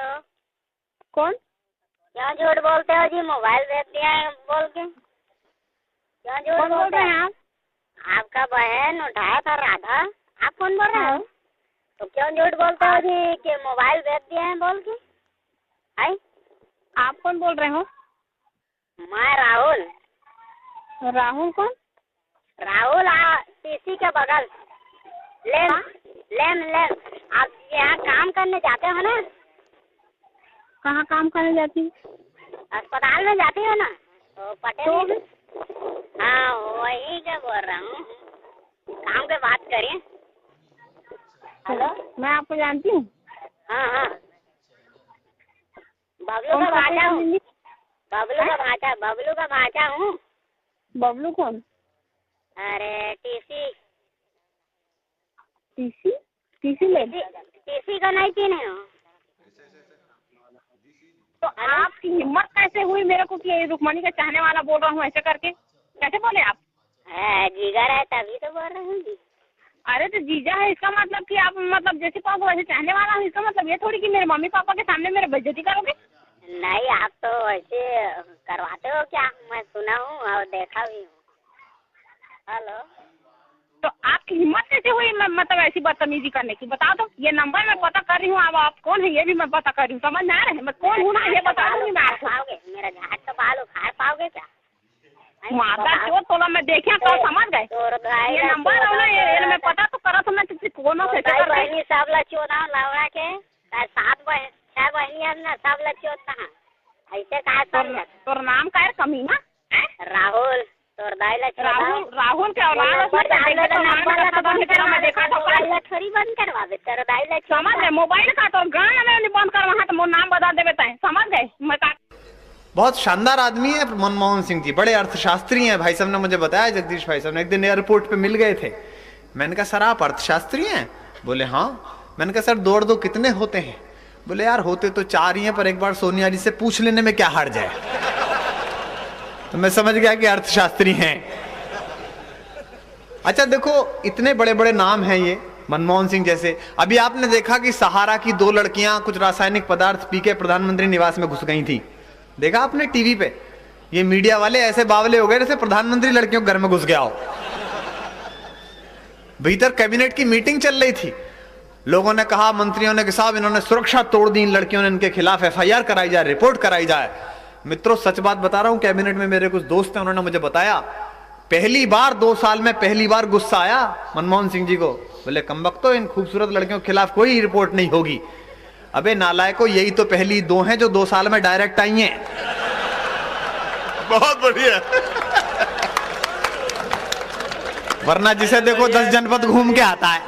Hello, कौन? क्यों झूठ बोलते हो जी? मोबाइल भेज दिया है बोल के क्यों झूठ बोलते हैं आप? आपका बहन उठाया था राधा। आप कौन बोल रहे हो? तो क्यों झूठ बोलते हो जी कि मोबाइल भेज दिए हैं बोल के? आई आप कौन बोल रहे हो? मैं राहुल। राहुल कौन? राहुल टीसी के बगल लेन लेन। आप यहाँ काम करने जाते हो ना? कहाँ काम करने जाती है? अस्पताल में जाती हो ना? तो पटेल हाँ वही क्या बोल रहा हूँ। काम पे बात करिए। हेलो, मैं आपको जानती हूँ। हाँ बबलू का भाचा हूँ। बबलू का भाचा हूँ। बबलू कौन? अरे टीसी का नहीं चीने हो? तो आपकी हिम्मत कैसे हुई मेरे को कि रुक्मणी का चाहने वाला बोल रहा हूँ ऐसे करके? कैसे बोले आप? जीगर है तभी तो बोल रहे हैं जी। अरे तो जीजा है इसका मतलब कि आप मतलब जैसे पापा वैसे चाहने वाला हूँ, इसका मतलब ये थोड़ी कि मेरे मम्मी पापा के सामने मेरे बेइज्जती करोगे? नहीं, आप तो ऐसे करवाते हो क्या? मैं सुना हूँ और देखा भी हूँ। हेलो, तो आपकी हिम्मत कैसे हुई मतलब ऐसी बदतमीजी करने की? बता दो। ये नंबर मैं पता कर रही हूँ, अब आप कौन है ये भी मैं पता कर रही हूँ। समझ में आ रहे हैं मैं कौन हूँ ना? ये बता दूंगी मैं आपको। मेरा झाट का बाल उखाड़ पाओगे क्या? माता चोट तोला मैं देखे तो समझ गए। ये नंबर हो ना, ये मैं पता तो करा तो मैं किसी कोनो से बहनी सब लचोदा लगा के 7 बहन 6 बहनी है ना, सब लचोद कहाँ ऐसे कहा? तोर नाम का है कमीना? राहुल तोर दाई राहुल के औलाद थोड़ी बंद करवा दे। तोर दाई समझ गए? मोबाइल का तो गाना में बंद कर वहाँ तो नाम बता देवे तय। समझ गए? मैं बहुत शानदार आदमी है मनमोहन सिंह जी, बड़े अर्थशास्त्री हैं। भाई साहब ने मुझे बताया, जगदीश भाई साहब ने, एक दिन एयरपोर्ट पे मिल गए थे। मैंने कहा सर आप अर्थशास्त्री हैं? बोले हाँ। मैंने कहा सर दौड़ दो कितने होते हैं? बोले यार होते तो 4 ही हैं, पर एक बार सोनिया जी से पूछ लेने में क्या हार जाए। तो मैं समझ गया कि अर्थशास्त्री हैं। अच्छा देखो, इतने बड़े बड़े नाम हैं ये मनमोहन सिंह जैसे। अभी आपने देखा कि सहारा की 2 लड़कियां कुछ रासायनिक पदार्थ पी के प्रधानमंत्री निवास में घुस गई थी। देखा आपने टीवी पे? ये मीडिया वाले ऐसे बावले हो गए जैसे प्रधानमंत्री लड़कियों के घर में घुस गया हो। भीतर कैबिनेट की मीटिंग चल रही थी। लोगों ने कहा, मंत्रियों ने कि साहब इन्होंने सुरक्षा तोड़ दी, इन लड़कियों ने, इनके खिलाफ FIR कराई जाए, रिपोर्ट कराई जाए। मित्रों सच बात बता रहा हूं, कैबिनेट में मेरे कुछ दोस्त हैं, उन्होंने मुझे बताया पहली बार 2 साल में पहली बार गुस्सा आया मनमोहन सिंह जी को। बोले कमबख्तो, इन खूबसूरत लड़कियों के खिलाफ कोई रिपोर्ट नहीं होगी। अबे नालायकों, यही तो पहली 2 हैं जो 2 साल में डायरेक्ट आई हैं। बहुत बढ़िया। वरना जिसे देखो 10 जनपद घूम के आता है।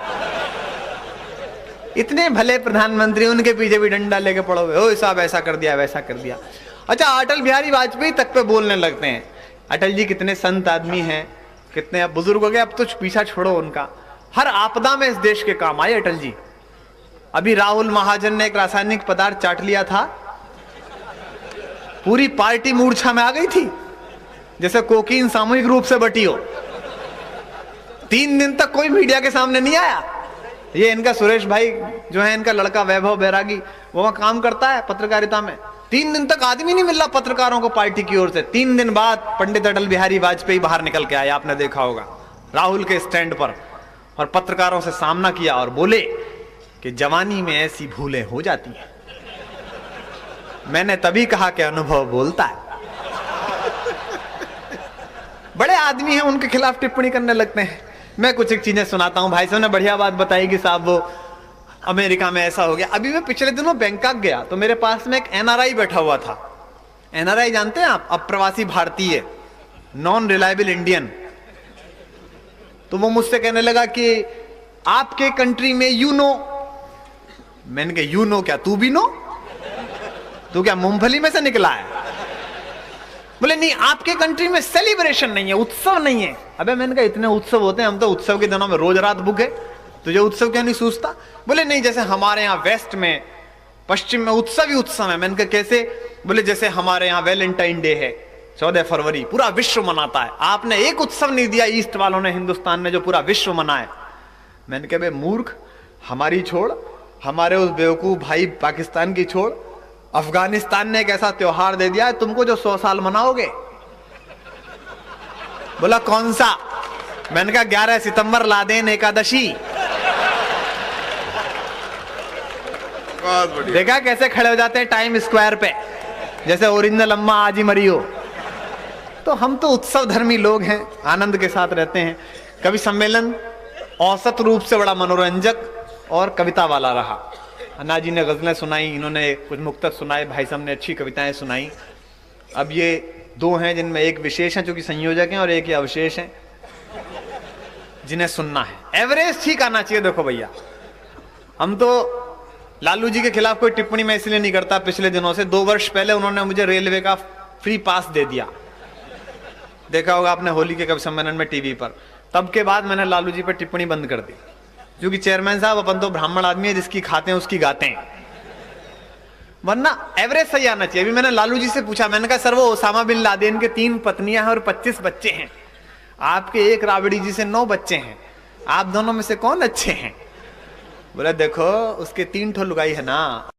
इतने भले प्रधानमंत्री, उनके पीछे भी डंडा लेके पड़ो हुए, ओ साहब ऐसा कर दिया वैसा कर दिया। अच्छा अटल बिहारी वाजपेयी तक पे बोलने लगते हैं। अटल जी कितने संत आदमी हैं, कितने अब बुजुर्ग हो गए, अब तो पीछा छोड़ो उनका। हर आपदा में इस देश के काम आए अटल जी। अभी राहुल महाजन ने एक रासायनिक पदार्थ चाट लिया था, पूरी पार्टी मूर्छा में आ गई थी, जैसे कोकीन सामूहिक रूप से बटी हो। 3 दिन तक कोई मीडिया के सामने नहीं आया। ये इनका सुरेश भाई जो है, इनका लड़का वैभव बैरागी, वो वहां काम करता है पत्रकारिता में। 3 दिन तक आदमी नहीं मिला पत्रकारों को पार्टी की ओर से। 3 दिन बाद पंडित अटल बिहारी वाजपेयी बाहर निकल के आए, आपने देखा होगा, राहुल के स्टैंड पर, और पत्रकारों से सामना किया और बोले कि जवानी में ऐसी भूलें हो जाती हैं। मैंने तभी कहा कि अनुभव बोलता है। बड़े आदमी हैं, उनके खिलाफ टिप्पणी करने लगते हैं। मैं कुछ एक चीजें सुनाता हूं। भाई साहब ने बढ़िया बात बताई कि साहब वो अमेरिका में ऐसा हो गया। अभी मैं पिछले दिनों बैंकॉक गया तो मेरे पास में एक NRI बैठा हुआ था। NRI जानते हैं आप? अप्रवासी भारतीय, नॉन रिलायबल इंडियन। तो वो मुझसे कहने लगा कि आपके कंट्री में यू नो। मैंने कहा यू नो क्या, तू भी नो? तू क्या मूंगफली में से निकला है? बोले नहीं, आपके कंट्री में सेलिब्रेशन नहीं है, उत्सव नहीं है। अबे मैंने कहा इतने उत्सव होते हैं, हम तो उत्सव के दिनों में रोज रात भूखे, तुझे उत्सव क्यों नहीं सूझता? बोले नहीं, जैसे हमारे यहाँ वेस्ट में, पश्चिम में उत्सव ही उत्सव है। मैंने कहा कैसे? बोले जैसे हमारे यहाँ वैलेंटाइन डे है 14 फरवरी, पूरा विश्व मनाता है। आपने एक उत्सव नहीं दिया ईस्ट वालों ने हिंदुस्तान में जो पूरा विश्व मनाए। मैंने कहा बे मूर्ख, हमारी छोड़, हमारे उस बेवकूफ भाई पाकिस्तान की छोड़, अफगानिस्तान ने एक ऐसा त्योहार दे दिया है तुमको जो 100 साल मनाओगे। बोला कौन सा? मैंने कहा 11 सितंबर लादेन एकादशी। बहुत बढ़िया। देखा कैसे खड़े हो जाते हैं टाइम स्क्वायर पे, जैसे ओरिजिनल अम्मा आज ही मरी हो। तो हम तो उत्सव धर्मी लोग हैं, आनंद के साथ रहते हैं। कवि सम्मेलन औसत रूप से बड़ा मनोरंजक और कविता वाला रहा। अन्ना जी ने गजलें सुनाई, इन्होंने कुछ मुक्तक सुनाए, भाई साहब ने अच्छी कविताएं सुनाई। अब ये दो हैं जिनमें एक विशेष है जो कि संयोजक हैं और एक ये अवशेष हैं जिन्हें सुनना है। एवरेज ठीक आना चाहिए। देखो भैया, हम तो लालू जी के खिलाफ कोई टिप्पणी मैं इसलिए नहीं करता, पिछले दिनों से 2 वर्ष पहले उन्होंने मुझे रेलवे का फ्री पास दे दिया, देखा होगा आपने होली के कवि सम्मेलन में टीवी पर। तब के बाद मैंने लालू जी पर टिप्पणी बंद कर दी, क्योंकि चेयरमैन साहब अपन तो ब्राह्मण आदमी है, जिसकी खाते हैं उसकी गाते हैं, वरना एवरेज सही आना चाहिए। अभी मैंने लालू जी से पूछा, मैंने कहा सर वो ओसामा बिन लादेन के 3 पत्नियां हैं और 25 बच्चे हैं, आपके एक राबड़ी जी से 9 बच्चे हैं, आप दोनों में से कौन अच्छे हैं? बोले देखो उसके 3 ठो लुगाई है ना।